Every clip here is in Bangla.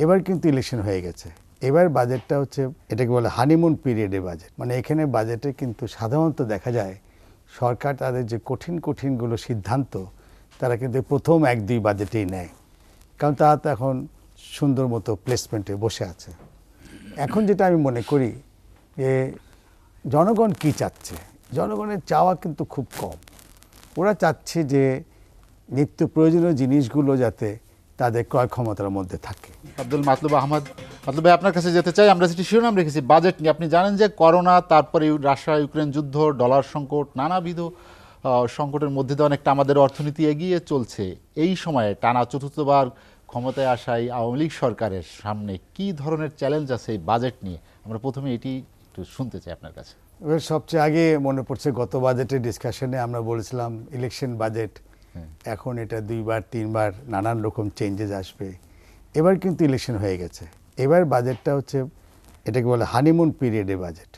এবার কিন্তু ইলেকশন হয়ে গেছে। এবার বাজেটটা হচ্ছে এটাকে বলে হানিমুন পিরিয়ডের বাজেট। মানে এখানে বাজেটে কিন্তু সাধারণত দেখা যায় সরকার তাদের যে কঠিনগুলো সিদ্ধান্ত তারা কিন্তু প্রথম 1-2 বাজেটেই নেয়, কারণ তারা তো এখন সুন্দর মতো প্লেসমেন্টে বসে আছে। এখন যেটা আমি মনে করি যে জনগণ কি চাচ্ছে, জনগণের চাওয়া কিন্তু খুব কম। ওরা চাচ্ছে যে নিত্য প্রয়োজনীয় জিনিসগুলো যাতে তাদের ক্রয় ক্ষমতার মধ্যে থাকে। আব্দুল মাতলুব আহমদ, মাতলুব ভাই আপনার কাছে যেতে চাই। আমরা যেটি শিরোনাম রেখেছি বাজেট নিয়ে। আপনি জানেন যে করোনা, তারপরে রাশিয়া ইউক্রেন যুদ্ধ, ডলার সংকট, নানাবিধ সংকটের মধ্যে দিয়ে অনেকটা আমাদের অর্থনীতি এগিয়ে চলছে। এই সময়ে টানা চতুর্থবার ক্ষমতায় আসায় আওয়ামী লীগ সরকারের সামনে কি ধরনের চ্যালেঞ্জ আছে এই বাজেট নিয়ে? আমরা প্রথমে এটি একটু শুনতে চাই আপনার কাছে। এবার সবচেয়ে আগে মনে পড়ছে গত বাজেটের ডিসকাশনে আমরা বলেছিলাম ইলেকশন বাজেট, এখন এটা 2-3বার নানান রকম চেঞ্জেস আসবে। এবার কিন্তু ইলেকশন হয়ে গেছে। এবার বাজেটটা হচ্ছে এটাকে বলে হানিমুন পিরিয়ডের বাজেট।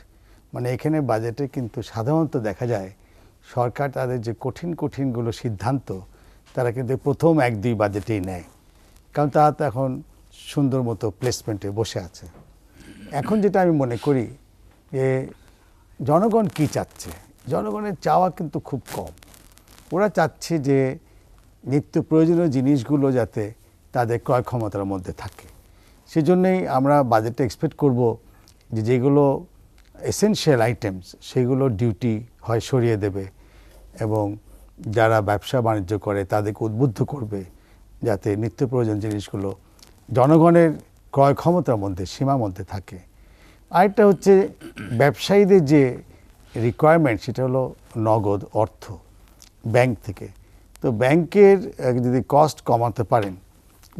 মানে এখানে বাজেটে কিন্তু সাধারণত দেখা যায় সরকার তাদের যে কঠিনগুলো সিদ্ধান্ত তারা কিন্তু প্রথম 1-2 বাজেটেই নেয়, কারণ তারা তো এখন সুন্দর মতো প্লেসমেন্টে বসে আছে। এখন যেটা আমি মনে করি যে জনগণ কি চাচ্ছে, জনগণের চাওয়া কিন্তু খুব কম। ওরা চাচ্ছে যে নিত্য প্রয়োজনীয় জিনিসগুলো যাতে তাদের ক্রয় ক্ষমতার মধ্যে থাকে। সেজন্যই আমরা বাজেটে এক্সপেক্ট করব যে যেগুলো এসেনশিয়াল আইটেমস সেগুলো ডিউটি হয় সরিয়ে দেবে, এবং যারা ব্যবসা বাণিজ্য করে তাদেরকে উদ্বুদ্ধ করবে যাতে নিত্য প্রয়োজন জিনিসগুলো জনগণের ক্রয় ক্ষমতার মধ্যে সীমার মধ্যে থাকে। আরেকটা হচ্ছে ব্যবসায়ীদের যে রিকোয়ারমেন্ট, সেটা হলো নগদ অর্থ ব্যাংক থেকে। তো ব্যাংকের যদি কস্ট কমাতে পারেন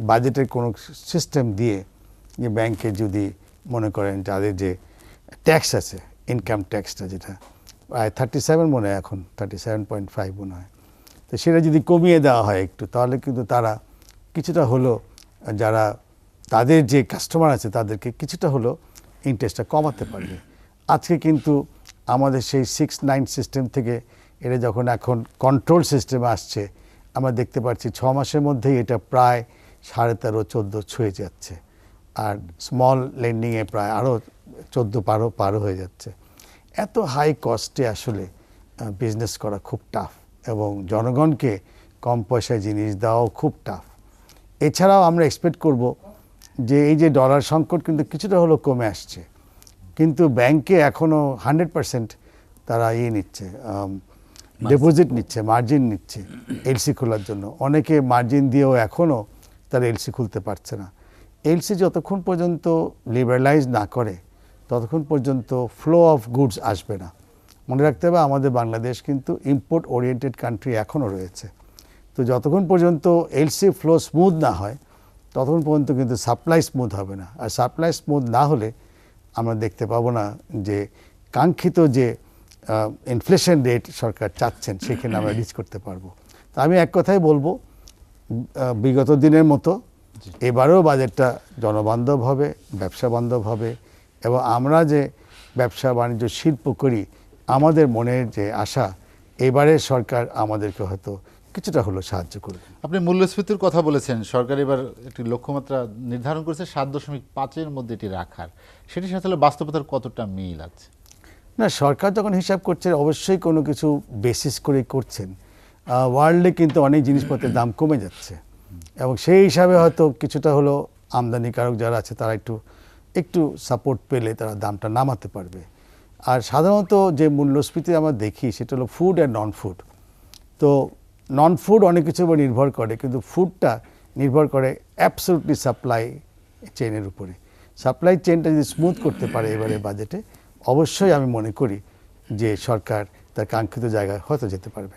বাজেটের কোনো সিস্টেম দিয়ে, যে ব্যাংকে যদি মনে করেন তাদের যে ট্যাক্স আছে, ইনকাম ট্যাক্সটা যেটা প্রায় 37 মনে হয় এখন, 37.5 মনে হয়, তো সেটা যদি কমিয়ে দেওয়া হয় একটু, তাহলে কিন্তু তারা কিছুটা হলো, যারা তাদের যে কাস্টমার আছে তাদেরকে কিছুটা হলো ইন্টারেস্টটা কমাতে পারবে। আজকে কিন্তু আমাদের সেই 6-9 সিস্টেম থেকে এটা যখন এখন কন্ট্রোল সিস্টেমে আসছে, আমরা দেখতে পাচ্ছি 6 মাসের মধ্যেই এটা প্রায় 13-14 ছুঁয়ে যাচ্ছে, আর স্মল লেন্ডিংয়ে প্রায় আরও 14 পারও হয়ে যাচ্ছে। এত হাই কস্টে আসলে বিজনেস করা খুব টাফ, এবং জনগণকে কম পয়সায় জিনিস দেওয়াও খুব টাফ। এছাড়াও আমরা এক্সপেক্ট করব যে এই যে ডলার সংকট কিন্তু কিছুটা হলো কমে আসছে, কিন্তু ব্যাংকে এখনও 100% তারা নিচ্ছে, ডিপোজিট নিচ্ছে, মার্জিন নিচ্ছে এলসি খোলার জন্য। অনেকে মার্জিন দিয়েও এখনও তারা এলসি খুলতে পারছে না। এলসি যতক্ষণ পর্যন্ত লিবারালাইজ না করে ততক্ষণ পর্যন্ত ফ্লো অফ গুডস আসবে না। মনে রাখতে হবে আমাদের বাংলাদেশ কিন্তু ইম্পোর্ট ওরিয়েন্টেড কান্ট্রি এখনও রয়েছে। তো যতক্ষণ পর্যন্ত এলসি ফ্লো স্মুথ না হয় ততক্ষণ পর্যন্ত কিন্তু সাপ্লাই স্মুথ হবে না, আর সাপ্লাই স্মুথ না হলে আমরা দেখতে পাবো না যে কাঙ্ক্ষিত যে ইনফ্লেশন রেট সরকার চাচ্ছেন সেখানে আমরা রিচ করতে পারবো। তো আমি এক কথাই বলবো, বিগত দিনের মতো এবারেও বাজেটটা জনবান্ধব হবে, ব্যবসা বান্ধব হবে, এবং আমরা যে ব্যবসা বাণিজ্য শিল্প করি আমাদের মনের যে আশা, এবারের সরকার আমাদেরকে হয়তো কিছুটা হলো সাহায্য করবে। আপনি মূল্যস্ফীতির কথা বলেছেন, সরকার এবার একটি লক্ষ্যমাত্রা নির্ধারণ করেছে 7.5-এর মধ্যে এটি রাখার। সেটির সাথে বাস্তবতার কতটা মিল আছে? না, সরকার যখন হিসাব করছে অবশ্যই কোনো কিছু বেসিস করে করছেন। ওয়ার্ল্ডে কিন্তু অনেক জিনিসপত্রের দাম কমে যাচ্ছে, এবং সেই হিসাবে হয়তো কিছুটা হলো আমদানিকারক যারা আছে তারা একটু সাপোর্ট পেলে তারা দামটা নামাতে পারবে। আর সাধারণত যে মূল্যস্ফীতি আমরা দেখি সেটা হলো ফুড আর নন ফুড। তো নন ফুড অনেক কিছুর উপর নির্ভর করে, কিন্তু ফুডটা নির্ভর করে অ্যাবসলিউটলি সাপ্লাই চেইনের উপরে। সাপ্লাই চেইনটা যদি স্মুথ করতে পারে এবারে বাজেটে, অবশ্যই আমি মনে করি যে সরকার তার কাঙ্ক্ষিত জায়গায় হয়তো যেতে পারবে।